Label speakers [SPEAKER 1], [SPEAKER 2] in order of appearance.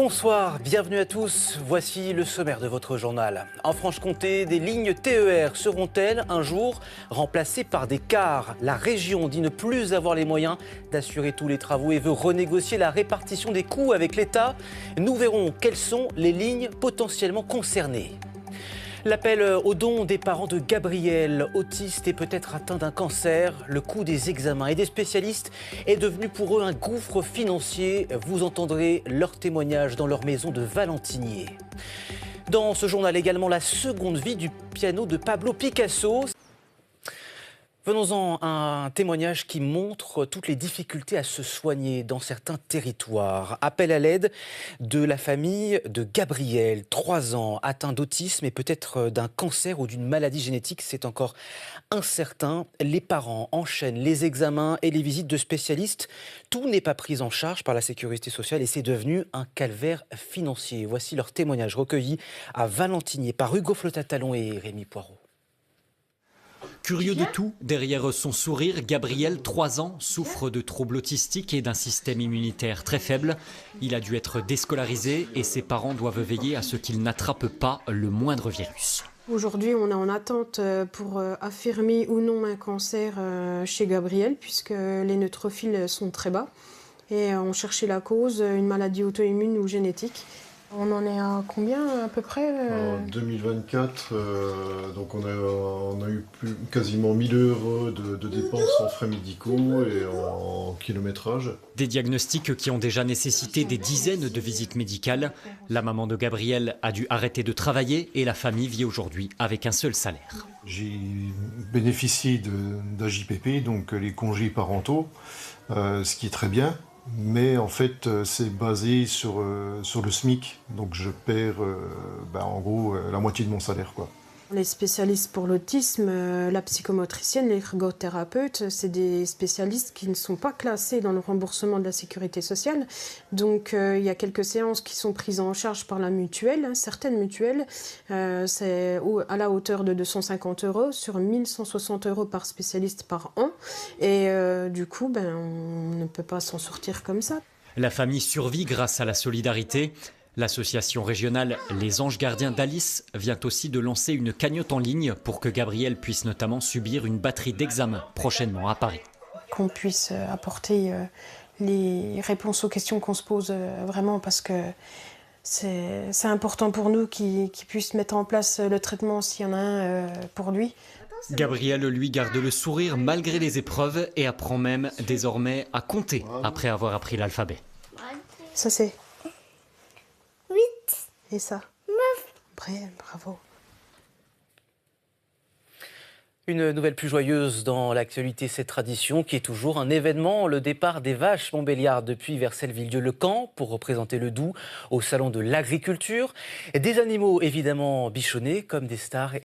[SPEAKER 1] Bonsoir, bienvenue à tous. Voici le sommaire de votre journal. En Franche-Comté, des lignes TER seront-elles un jour remplacées par des cars? La région dit ne plus avoir les moyens d'assurer tous les travaux et veut renégocier la répartition des coûts avec l'État. Nous verrons quelles sont les lignes potentiellement concernées. L'appel aux dons des parents de Gabriel, autiste et peut-être atteint d'un cancer. Le coût des examens et des spécialistes est devenu pour eux un gouffre financier. Vous entendrez leur témoignage dans leur maison de Valentinier. Dans ce journal également, la seconde vie du piano de Pablo Picasso. Venons-en à un témoignage qui montre toutes les difficultés à se soigner dans certains territoires. Appel à l'aide de la famille de Gabriel, 3 ans, atteint d'autisme et peut-être d'un cancer ou d'une maladie génétique. C'est encore incertain. Les parents enchaînent les examens et les visites de spécialistes. Tout n'est pas pris en charge par la sécurité sociale et c'est devenu un calvaire financier. Voici leur témoignage recueilli à Valentinier par Hugo Flotatalon et Rémi Poirot.
[SPEAKER 2] Curieux de tout, derrière son sourire, Gabriel, 3 ans, souffre de troubles autistiques et d'un système immunitaire très faible. Il a dû être déscolarisé et ses parents doivent veiller à ce qu'il n'attrape pas le moindre virus.
[SPEAKER 3] Aujourd'hui, on est en attente pour affirmer ou non un cancer chez Gabriel, puisque les neutrophiles sont très bas. Et on cherchait la cause, une maladie auto-immune ou génétique. On en est à combien à peu près
[SPEAKER 4] En 2024, donc on a eu quasiment 1000 € de dépenses en frais médicaux et en kilométrage.
[SPEAKER 2] Des diagnostics qui ont déjà nécessité des dizaines de visites médicales. La maman de Gabriel a dû arrêter de travailler et la famille vit aujourd'hui avec un seul salaire.
[SPEAKER 4] J'ai bénéficié d'AJPP, donc les congés parentaux, ce qui est très bien. Mais en fait, c'est basé sur le SMIC, donc je perds en gros la moitié de mon salaire, quoi.
[SPEAKER 3] Les spécialistes pour l'autisme, la psychomotricienne, l'ergothérapeute, c'est des spécialistes qui ne sont pas classés dans le remboursement de la sécurité sociale. Donc il y a quelques séances qui sont prises en charge par la mutuelle, certaines mutuelles, c'est à la hauteur de 250 € sur 1160 € par spécialiste par an. Et du coup, on ne peut pas s'en sortir comme ça.
[SPEAKER 2] La famille survit grâce à la solidarité. L'association régionale Les Anges Gardiens d'Alice vient aussi de lancer une cagnotte en ligne pour que Gabriel puisse notamment subir une batterie d'examens prochainement à Paris.
[SPEAKER 3] Qu'on puisse apporter les réponses aux questions qu'on se pose vraiment parce que c'est important pour nous qu'il puisse mettre en place le traitement s'il y en a un pour lui.
[SPEAKER 2] Gabriel, lui, garde le sourire malgré les épreuves et apprend même désormais à compter après avoir appris l'alphabet.
[SPEAKER 3] Ça c'est
[SPEAKER 5] 8.
[SPEAKER 3] Et ça
[SPEAKER 5] 9.
[SPEAKER 3] Bravo.
[SPEAKER 1] Une nouvelle plus joyeuse dans l'actualité, cette tradition qui est toujours un événement, le départ des vaches montbéliardes depuis Vercelles-Villedieu-le-Camp pour représenter le Doubs au salon de l'agriculture. Des animaux évidemment bichonnés comme des stars